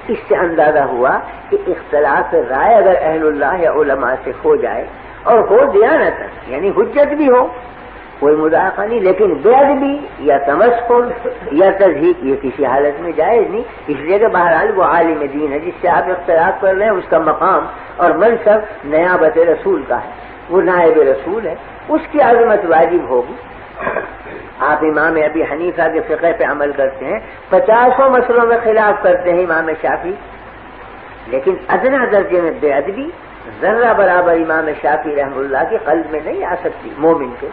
اس سے اندازہ ہوا کہ اختلاف رائے اگر اہل اللہ یا علماء سے ہو جائے اور ہو دیانت یعنی حجت بھی ہو کوئی مذاکرہ نہیں، لیکن بے ادبی یا تمسخر یا تضحیق یہ کسی حالت میں جائز نہیں، اس لیے کہ بہرحال وہ عالم دین ہے جس سے آپ اختلاف کر رہے ہیں، اس کا مقام اور منصب نیابت رسول کا ہے، وہ نائب رسول ہے، اس کی عظمت واجب ہوگی۔ آپ امام ابی حنیفہ کے فقہ پہ عمل کرتے ہیں، 50 مسئلوں میں خلاف کرتے ہیں امام شافعی، لیکن ادنا درجے میں بے ادبی ذرہ برابر امام شافعی رحمہ اللہ کے قلب میں نہیں آ سکتی مومن کے،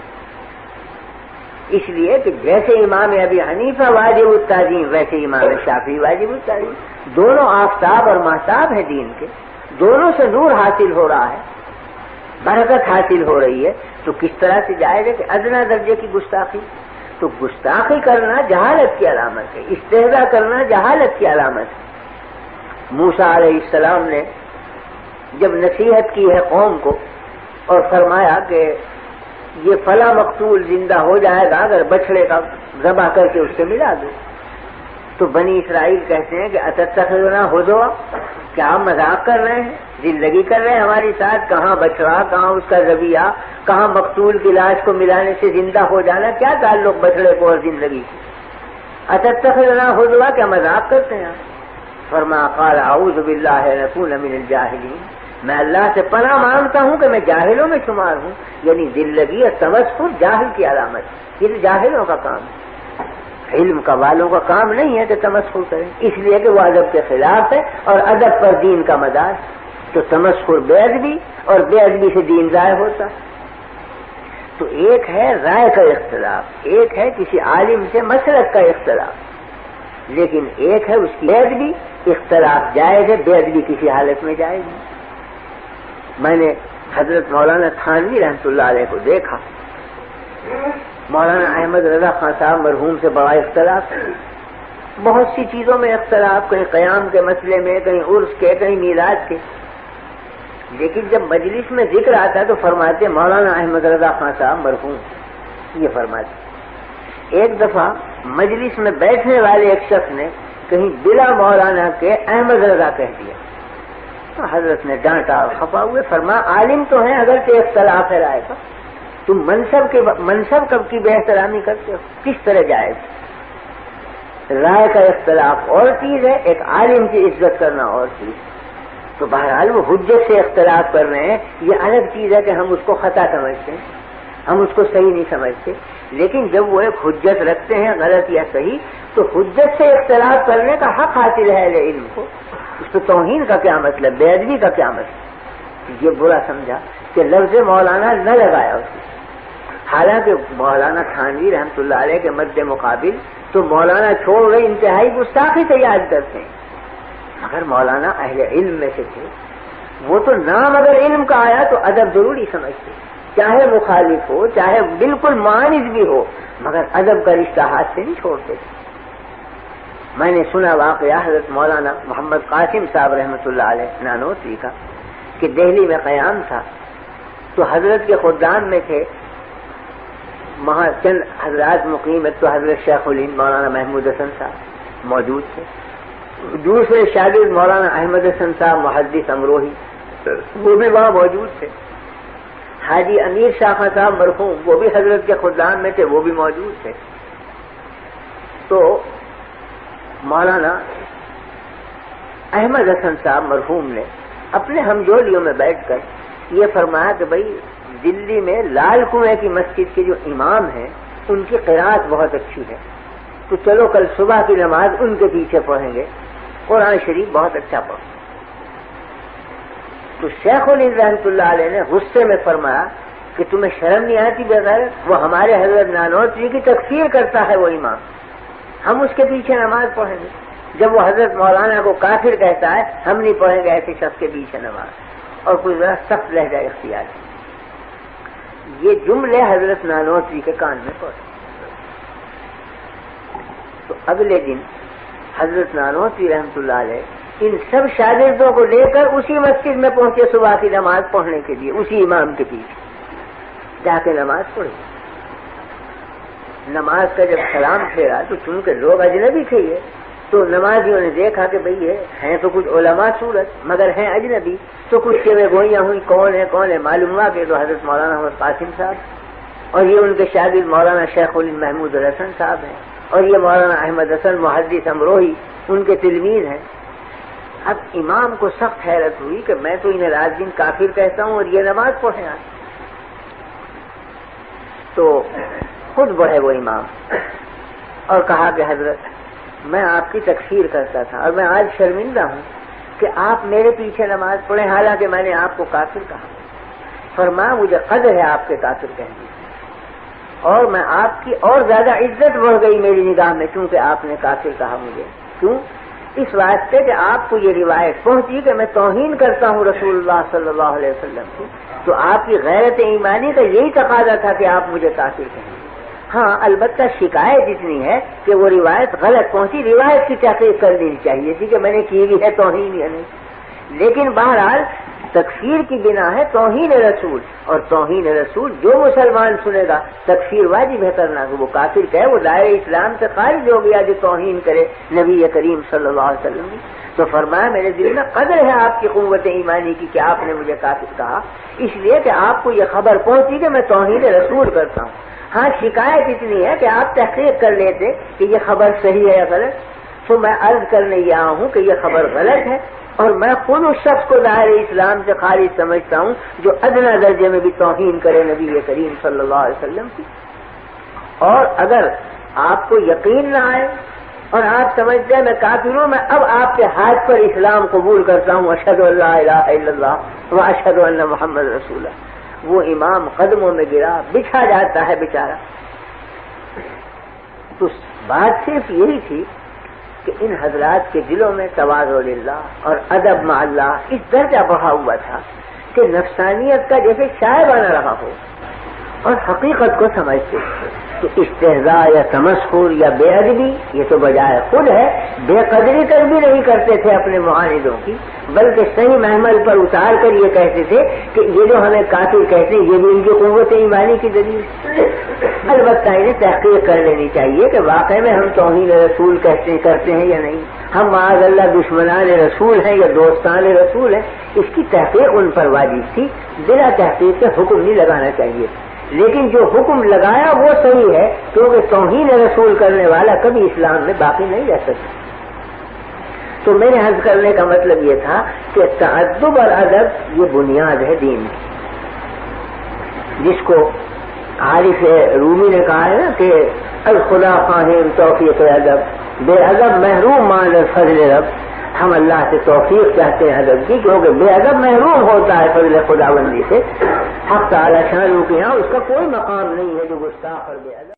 اس لیے کہ جیسے امام ابی حنیفہ واجب التعظیم ویسے امام شافعی واجب التعظیم، دونوں آفتاب اور مہتاب ہیں دین کے، دونوں سے نور حاصل ہو رہا ہے، برکت حاصل ہو رہی ہے، تو کس طرح سے جائز ہے کہ ادنا درجے کی گستاخی؟ تو گستاخی کرنا جہالت کی علامت ہے، استہزاء کرنا جہالت کی علامت ہے۔ موسیٰ علیہ السلام نے جب نصیحت کی ہے قوم کو اور فرمایا کہ یہ فلاں مقتول زندہ ہو جائے گا اگر بچڑے کا ذبح کر کے اس سے ملا دو، تو بنی اسرائیل کہتے ہیں کہ اتتخذنا ہزوا، کیا آپ مذاق کر رہے ہیں، زندگی کر رہے ہیں ہماری ساتھ، کہاں بچڑا، کہاں اس کا ذبیحہ، کہاں مقتول کی لاش کو ملانے سے زندہ ہو جانا، کیا تعلق بچڑے کو اور زندگی کی؟ اتتخذنا ہزوا، کیا مذاق کرتے ہیں؟ فرمایا قال اعوذ باللہ ان اکون من الجاہلین، میں اللہ سے پناہ مانگتا ہوں کہ میں جاہلوں میں شمار ہوں، یعنی دلگی اور تمسخر جاہل کی علامت، یہ جاہلوں کا کام ہے، علم کا والوں کا کام نہیں ہے کہ تمسخر کریں، اس لیے کہ وہ ادب کے خلاف ہے اور ادب پر دین کا مدار، تو تمسخر بے ادبی اور بے ادبی سے دین ضائع ہوتا۔ تو ایک ہے رائے کا اختلاف، ایک ہے کسی عالم سے مسلک کا اختلاف، لیکن ایک ہے اس کی بے ادبی، اختلاف جائز ہے، بے ادبی کسی حالت میں جائز نہیں۔ میں نے حضرت مولانا تھانوی رحمۃ اللہ علیہ کو دیکھا، مولانا احمد رضا خان صاحب مرحوم سے بڑا اختلاف ہے، بہت سی چیزوں میں اختلاف، کہیں قیام کے مسئلے میں، کہیں عرس کے، کہیں میلاد کے، لیکن جب مجلس میں ذکر آتا تو فرماتے مولانا احمد رضا خان صاحب مرحوم، یہ فرماتے۔ ایک دفعہ مجلس میں بیٹھنے والے ایک شخص نے کہیں بلا مولانا کے احمد رضا کہہ دیا، تو حضرت نے ڈانٹا اور خفا ہوئے، فرمایا عالم تو ہیں اگر کہ اختلاف ہے رائے کا، تم منصب کب کی بے احترامی کرتے ہو، کس طرح جائز؟ رائے کا اختلاف اور چیز ہے، ایک عالم کی عزت کرنا اور چیز۔ تو بہرحال وہ حجت سے اختلاف کر رہے ہیں، یہ الگ چیز ہے کہ ہم اس کو خطا سمجھتے ہیں، ہم اس کو صحیح نہیں سمجھتے، لیکن جب وہ ایک حجت رکھتے ہیں غلط یا صحیح، تو حجت سے اختلاف کرنے کا حق حاصل ہے اہل علم کو، اس پہ توہین کا کیا مطلب، بے ادبی کا کیا مطلب؟ یہ برا سمجھا کہ لفظ مولانا نہ لگایا اس نے، حالانکہ مولانا تھانوی رحمۃ اللہ علیہ کے مد مقابل تو مولانا چھوڑ رہے انتہائی گستاخی سے یاد کرتے ہیں، مگر مولانا اہل علم میں سے تھے، وہ تو نام اگر علم کا آیا تو ادب ضروری سمجھتے، چاہے مخالف ہو، چاہے بالکل معاند بھی ہو، مگر ادب کا رشتہ ہاتھ سے نہیں چھوڑتے تھے۔ میں نے سنا واقعہ حضرت مولانا محمد قاسم صاحب رحمۃ اللہ علیہ نانوتوی کا کہ دہلی میں قیام تھا، تو حضرت کے خدام میں تھے وہاں چند حضرات مقیم، ایک تو حضرت شیخ الہند مولانا محمود حسن صاحب موجود تھے، دوسرے شاگرد مولانا احمد حسن صاحب محدث امروہی وہ بھی وہاں موجود تھے، حاجی امیر شاہ خان صاحب مرحوم وہ بھی حضرت کے خدام میں تھے، وہ بھی موجود تھے۔ تو مولانا احمد حسن صاحب مرحوم نے اپنے ہمجولیوں میں بیٹھ کر یہ فرمایا کہ بھائی دلی میں لال کنویں کی مسجد کے جو امام ہیں ان کی قرات بہت اچھی ہے، تو چلو کل صبح کی نماز ان کے پیچھے پڑھیں گے، قرآن شریف بہت اچھا پڑھو۔ تو شیخ الہند رحمۃ اللہ علیہ نے غصے میں فرمایا کہ تمہیں شرم نہیں آتی بغیر، وہ ہمارے حضرت نانوتوی کی تکفیر کرتا ہے وہ امام، ہم اس کے پیچھے نماز پڑھیں گے؟ جب وہ حضرت مولانا کو کافر کہتا ہے ہم نہیں پڑھیں گے ایسے شخص کے پیچھے نماز، اور کوئی ذرا سخت لہجہ اختیار ہے۔ یہ جملے حضرت نانوتوی کے کان میں پڑے، تو اگلے دن حضرت نانوتوی رحمۃ اللہ علیہ ان سب شاگردوں کو لے کر اسی مسجد میں پہنچے صبح کی نماز پڑھنے کے لیے، اسی امام کے پیچھے جا کے نماز پڑھی۔ نماز کا جب سلام پھیرا تو چونکہ لوگ اجنبی تھے یہ، تو نمازیوں نے دیکھا کہ بھئی ہیں تو کچھ علماء صورت مگر ہیں اجنبی، تو کچھ کے گوئیاں ہوئی کون ہے معلوم ہوا کہ تو حضرت مولانا محمد قاسم صاحب اور یہ ان کے شاگرد مولانا شیخ الہند محمود الحسن صاحب ہیں اور یہ مولانا احمد حسن محدث امروہی ان کے تلمیذ ہیں۔ اب امام کو سخت حیرت ہوئی کہ میں تو انہیں رات دن کافر کہتا ہوں اور یہ نماز پڑھیں آج۔ تو خود بڑھے وہ امام اور کہا کہ حضرت میں آپ کی تکفیر کرتا تھا اور میں آج شرمندہ ہوں کہ آپ میرے پیچھے نماز پڑھیں، حالانکہ میں نے آپ کو کافر کہا۔ فرمایا مجھے قدر ہے آپ کے کافر کہنے اور میں آپ کی اور زیادہ عزت بڑھ گئی میری نگاہ میں کیونکہ آپ نے کافر کہا مجھے۔ کیوں؟ اس واسطے کہ آپ کو یہ روایت پہنچی کہ میں توہین کرتا ہوں رسول اللہ صلی اللہ علیہ وسلم کی، تو آپ کی غیرت ایمانی کا یہی تقاضا تھا کہ آپ مجھے کافر کہیں۔ ہاں البتہ شکایت اتنی ہے کہ وہ روایت غلط پہنچی، روایت کی تحقیق کر لینی چاہیے تھی کہ میں نے کی بھی ہے توہین یا نہیں، لیکن بہرحال تکفیر کی بنا ہے توہین رسول، اور توہین رسول جو مسلمان سنے گا تکفیر واجب ہے کرنا، کہ وہ کافر کہے وہ دائرہ اسلام سے خارج ہو گیا جو توہین کرے نبی کریم صلی اللہ علیہ وسلم۔ تو فرمایا میرے دل میں قدر ہے آپ کی قوت ایمانی کی کہ آپ نے مجھے کافر کہا، اس لیے کہ آپ کو یہ خبر پہنچی کہ میں توہین رسول کرتا ہوں۔ ہاں شکایت اتنی ہے کہ آپ تحقیق کر لیتے کہ یہ خبر صحیح ہے یا غلط، تو میں عرض کرنے یہ آیا ہوں کہ یہ خبر غلط ہے اور میں خود اس شخص کو دائرہ اسلام سے خارج سمجھتا ہوں جو ادنی درجے میں بھی توہین کرے نبی کریم صلی اللہ علیہ وسلم کی۔ اور اگر آپ کو یقین نہ آئے اور آپ سمجھتے ہیں میں کافر ہوں، میں اب آپ کے ہاتھ پر اسلام قبول کرتا ہوں، اشہد ان لا الہ الا اللہ و اشہد ان محمد رسول اللہ۔ وہ امام قدموں میں گرا، بچھا جاتا ہے بیچارہ۔ تو بات صرف یہی تھی کہ ان حضرات کے دلوں میں تواضع للہ اور ادب مع اللہ اس درجہ بڑھا ہوا تھا کہ نفسانیت کا جیسے شائبہ نہ رہا ہو اور حقیقت کو سمجھتے تھے۔ تو استہزاء یا تمسخر یا بے ادبی یہ تو بجائے خود ہے، بے قدری تک بھی نہیں کرتے تھے اپنے معاندوں کی، بلکہ صحیح محمل پر اتار کر یہ کہتے تھے کہ یہ جو ہمیں کافر کہتے ہیں یہ بھی ان کی قوت ایمانی کی دلیل ہے۔ البتہ انہیں تحقیق کر لینی چاہیے کہ واقعی میں ہم توہین رسول کرتے ہیں یا نہیں، ہم معاذ اللہ دشمنان رسول ہیں یا دوستان رسول ہیں، اس کی تحقیق ان پر واجب تھی، بلا تحقیق کے حکم نہیں لگانا چاہیے۔ لیکن جو حکم لگایا وہ صحیح ہے کیونکہ توہین رسول کرنے والا کبھی اسلام میں باقی نہیں رہ سکتا۔ تو میرے عرض کرنے کا مطلب یہ تھا کہ تعدب اور ادب یہ بنیاد ہے دین کی، جس کو عارف رومی نے کہا ہے نا کہ الخدا فاہم توفیق ادب، بے ادب محروم مان فضل رب۔ ہم اللہ سے توفیق چاہتے ہیں ادب کی، کیونکہ بے ادب محروم ہوتا ہے فضل خداوندی سے۔ حق تعالی شان کے یہاں اس کا کوئی مقام نہیں ہے جو گستاخ اور بے ادب